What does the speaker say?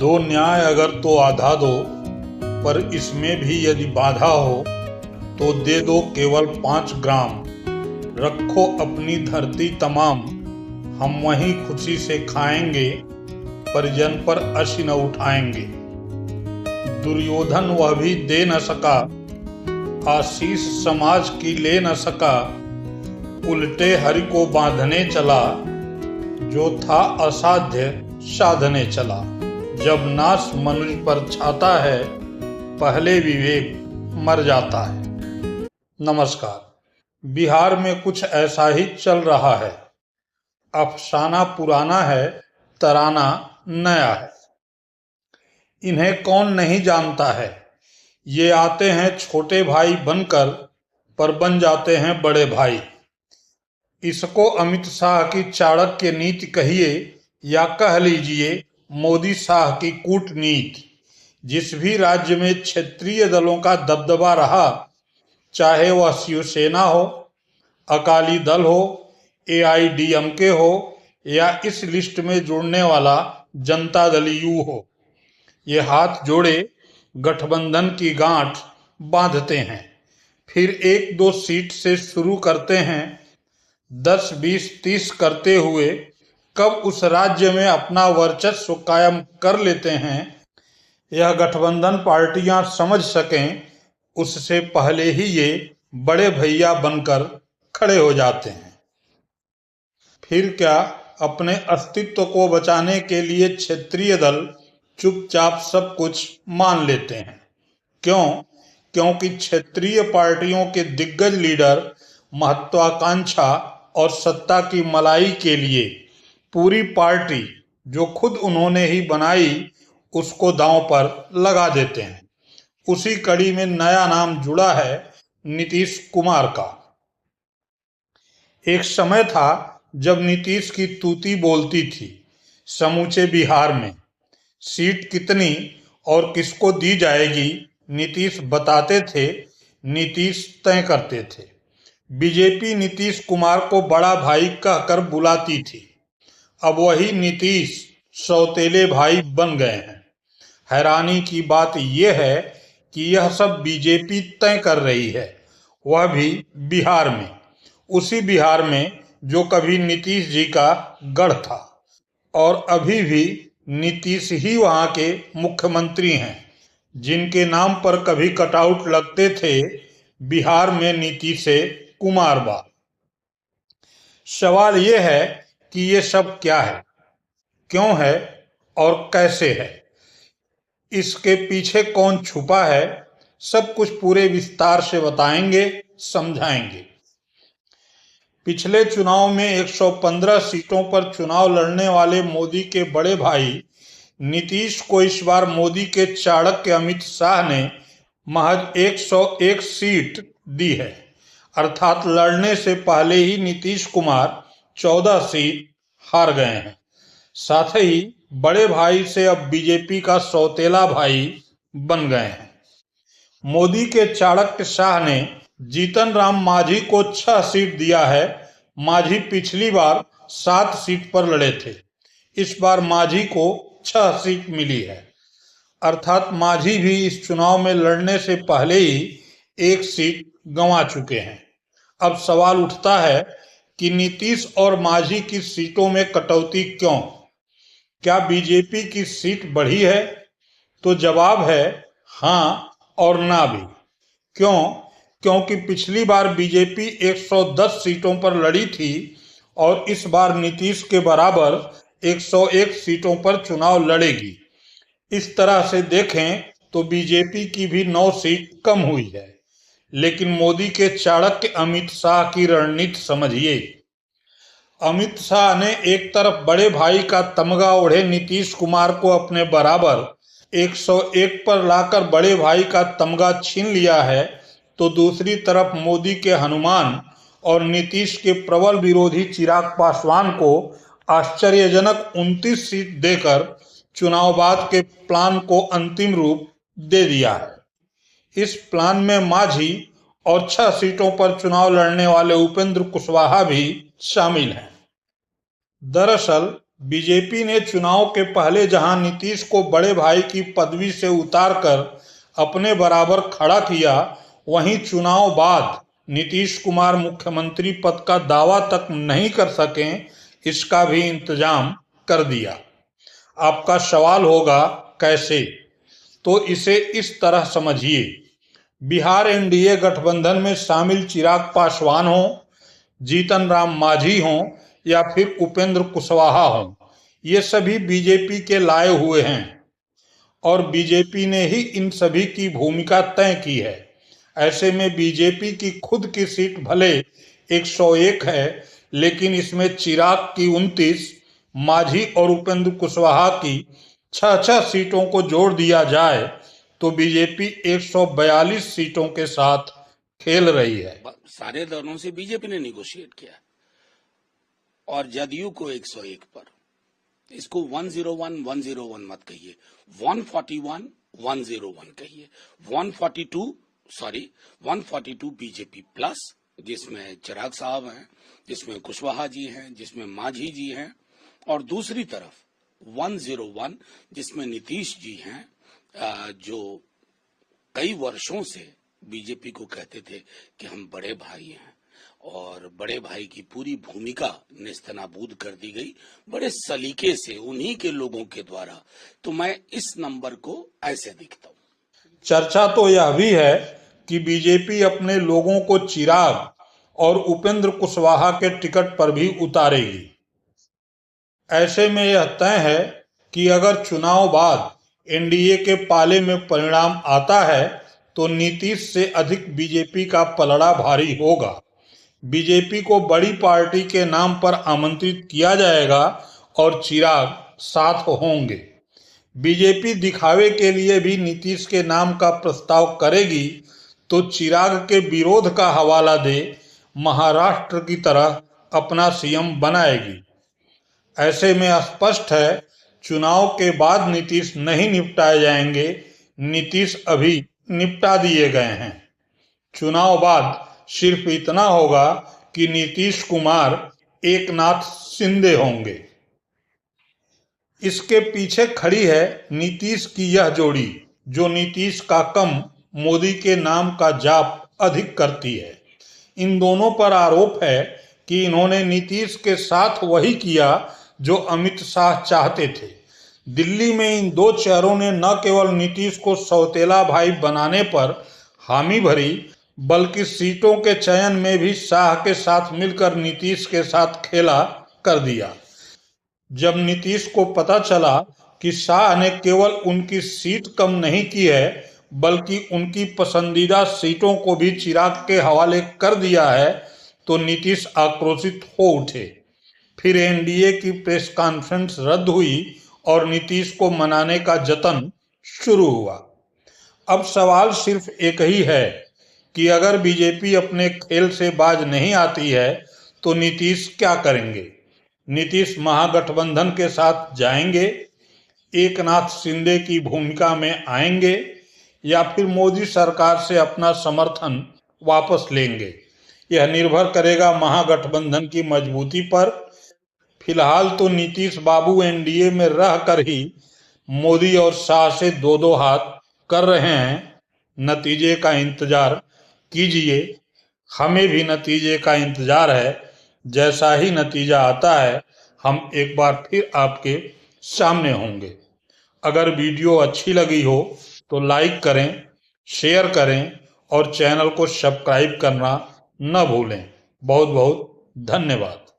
दो न्याय अगर तो आधा दो, पर इसमें भी यदि बाधा हो तो दे दो केवल 5 ग्राम। रखो अपनी धरती तमाम, हम वहीं खुशी से खाएंगे, परिजन पर अश्रु न उठाएंगे। दुर्योधन वह भी दे न सका, आशीष समाज की ले न सका। उल्टे हरि को बांधने चला, जो था असाध्य साधने चला। जब नाश मनुष्य पर छाता है, पहले विवेक मर जाता है। नमस्कार। बिहार में कुछ ऐसा ही चल रहा है। अफसाना पुराना है, तराना नया है। इन्हें कौन नहीं जानता है। ये आते हैं छोटे भाई बनकर, पर बन जाते हैं बड़े भाई। इसको अमित शाह की चाणक्य नीति कहिए, या कह लीजिए मोदी शाह की कूटनीति। जिस भी राज्य में क्षेत्रीय दलों का दबदबा रहा, चाहे वह शिवसेना हो, अकाली दल हो, AIDMK हो, या इस लिस्ट में जुड़ने वाला जनता दल यू हो, ये हाथ जोड़े गठबंधन की गांठ बांधते हैं। फिर 1-2 सीट से शुरू करते हैं, 10, 20, 30 करते हुए कब उस राज्य में अपना वर्चस्व कायम कर लेते हैं, यह गठबंधन पार्टियां समझ सकें, उससे पहले ही ये बड़े भैया बनकर खड़े हो जाते हैं। फिर क्या अपने अस्तित्व को बचाने के लिए क्षेत्रीय दल चुपचाप सब कुछ मान लेते हैं। क्योंकि क्षेत्रीय पार्टियों के दिग्गज लीडर महत्वाकांक्षा और सत्ता की मलाई के लिए पूरी पार्टी जो खुद उन्होंने ही बनाई, उसको दांव पर लगा देते हैं। उसी कड़ी में नया नाम जुड़ा है नीतीश कुमार का। एक समय था जब नीतीश की तूती बोलती थी समूचे बिहार में। सीट कितनी और किसको दी जाएगी, नीतीश बताते थे, नीतीश तय करते थे। बीजेपी नीतीश कुमार को बड़ा भाई कहकर बुलाती थी। अब वही नीतीश सौतेले भाई बन गए हैं। हैरानी की बात यह है कि यह सब बीजेपी तय कर रही है, वह भी बिहार में। उसी बिहार में जो कभी नीतीश जी का गढ़ था, और अभी भी नीतीश ही वहां के मुख्यमंत्री हैं। जिनके नाम पर कभी कटआउट लगते थे, बिहार में नीतीश से कुमार बा। सवाल यह है कि ये सब क्या है, क्यों है और कैसे है, इसके पीछे कौन छुपा है, सब कुछ पूरे विस्तार से बताएंगे, समझाएंगे। पिछले चुनाव में 115 सीटों पर चुनाव लड़ने वाले मोदी के बड़े भाई नीतीश को इस बार मोदी के चाणक्य अमित शाह ने महज 101 सीट दी है। अर्थात लड़ने से पहले ही नीतीश कुमार 14 सीट हार गए हैं। साथ ही बड़े भाई से अब बीजेपी का सौतेला भाई बन गए हैं। मोदी के चाणक्य शाह ने जीतन राम मांझी को 6 सीट दिया है। मांझी पिछली बार 7 सीट पर लड़े थे, इस बार मांझी को 6 सीट मिली है। अर्थात मांझी भी इस चुनाव में लड़ने से पहले ही 1 सीट गंवा चुके हैं। अब सवाल उठता है कि नीतीश और मांझी की सीटों में कटौती क्यों? क्या बीजेपी की सीट बढ़ी है? तो जवाब है हाँ और ना भी। क्योंकि पिछली बार बीजेपी 110 सीटों पर लड़ी थी और इस बार नीतीश के बराबर 101 सीटों पर चुनाव लड़ेगी। इस तरह से देखें तो बीजेपी की भी 9 सीट कम हुई है। लेकिन मोदी के चाणक्य अमित शाह की रणनीति समझिए। अमित शाह ने एक तरफ बड़े भाई का तमगा ओढ़े नीतीश कुमार को अपने बराबर 101 पर लाकर बड़े भाई का तमगा छीन लिया है, तो दूसरी तरफ मोदी के हनुमान और नीतीश के प्रबल विरोधी चिराग पासवान को आश्चर्यजनक 29 सीट देकर चुनाव बाद के प्लान को अंतिम रूप दे दिया है। इस प्लान में मांझी और 6 सीटों पर चुनाव लड़ने वाले उपेंद्र कुशवाहा भी शामिल हैं। दरअसल बीजेपी ने चुनाव के पहले जहां नीतीश को बड़े भाई की पदवी से उतारकर अपने बराबर खड़ा किया, वहीं चुनाव बाद नीतीश कुमार मुख्यमंत्री पद का दावा तक नहीं कर सकें, इसका भी इंतजाम कर दिया। आपका सवाल होगा कैसे? तो इसे इस तरह समझिए। बिहार एनडीए गठबंधन में शामिल चिराग पासवान हो, जीतन राम मांझी हों या फिर उपेंद्र कुशवाहा हों, ये सभी बीजेपी के लाए हुए हैं और बीजेपी ने ही इन सभी की भूमिका तय की है। ऐसे में बीजेपी की खुद की सीट भले 101 है, लेकिन इसमें चिराग की 29, मांझी और उपेंद्र कुशवाहा की 6 सीटों को जोड़ दिया जाए तो बीजेपी 142 सीटों के साथ खेल रही है। सारे दलों से बीजेपी ने निगोशिएट किया और जदयू को 101 पर। इसको 101 मत कहिए, 141 101 कहिए। 142 बीजेपी प्लस, जिसमें चिराग साहब हैं, जिसमें कुशवाहा जी हैं, जिसमें मांझी जी हैं, और दूसरी तरफ 101 जिसमें नीतीश जी हैं, जो कई वर्षों से बीजेपी को कहते थे कि हम बड़े भाई हैं और बड़े भाई की पूरी भूमिका नेस्तनाबूद कर दी गई बड़े सलीके से उन्हीं के लोगों के द्वारा। तो मैं इस नंबर को ऐसे देखता हूं। चर्चा तो यह भी है कि बीजेपी अपने लोगों को चिराग और उपेंद्र कुशवाहा के टिकट पर भी उतारेगी। ऐसे में यह तय है कि अगर चुनाव बाद एनडीए के पाले में परिणाम आता है तो नीतीश से अधिक बीजेपी का पलड़ा भारी होगा। बीजेपी को बड़ी पार्टी के नाम पर आमंत्रित किया जाएगा और चिराग साथ होंगे। बीजेपी दिखावे के लिए भी नीतीश के नाम का प्रस्ताव करेगी तो चिराग के विरोध का हवाला दे महाराष्ट्र की तरह अपना सीएम बनाएगी। ऐसे में स्पष्ट है चुनाव के बाद नीतीश नहीं निपटाए जाएंगे, नीतीश अभी निपटा दिए गए हैं। चुनाव बाद सिर्फ इतना होगा कि नीतीश कुमार एकनाथ शिंदे होंगे। इसके पीछे खड़ी है नीतीश की यह जोड़ी, जो नीतीश का कम मोदी के नाम का जाप अधिक करती है। इन दोनों पर आरोप है कि इन्होंने नीतीश के साथ वही किया जो अमित शाह चाहते थे। दिल्ली में इन दो चेहरों ने न केवल नीतीश को सौतेला भाई बनाने पर हामी भरी, बल्कि सीटों के चयन में भी शाह के साथ मिलकर नीतीश के साथ खेला कर दिया। जब नीतीश को पता चला कि शाह ने केवल उनकी सीट कम नहीं की है, बल्कि उनकी पसंदीदा सीटों को भी चिराग के हवाले कर दिया है, तो नीतीश आक्रोशित हो उठे। फिर एनडीए की प्रेस कॉन्फ्रेंस रद्द हुई और नीतीश को मनाने का जतन शुरू हुआ। अब सवाल सिर्फ एक ही है कि अगर बीजेपी अपने खेल से बाज नहीं आती है तो नीतीश क्या करेंगे? नीतीश महागठबंधन के साथ जाएंगे, एकनाथ शिंदे की भूमिका में आएंगे या फिर मोदी सरकार से अपना समर्थन वापस लेंगे? यह निर्भर करेगा महागठबंधन की मजबूती पर। फिलहाल तो नीतीश बाबू एनडीए में रहकर ही मोदी और शाह से दो हाथ कर रहे हैं। नतीजे का इंतजार कीजिए, हमें भी नतीजे का इंतजार है। जैसा ही नतीजा आता है हम एक बार फिर आपके सामने होंगे। अगर वीडियो अच्छी लगी हो तो लाइक करें, शेयर करें और चैनल को सब्सक्राइब करना न भूलें। बहुत बहुत धन्यवाद।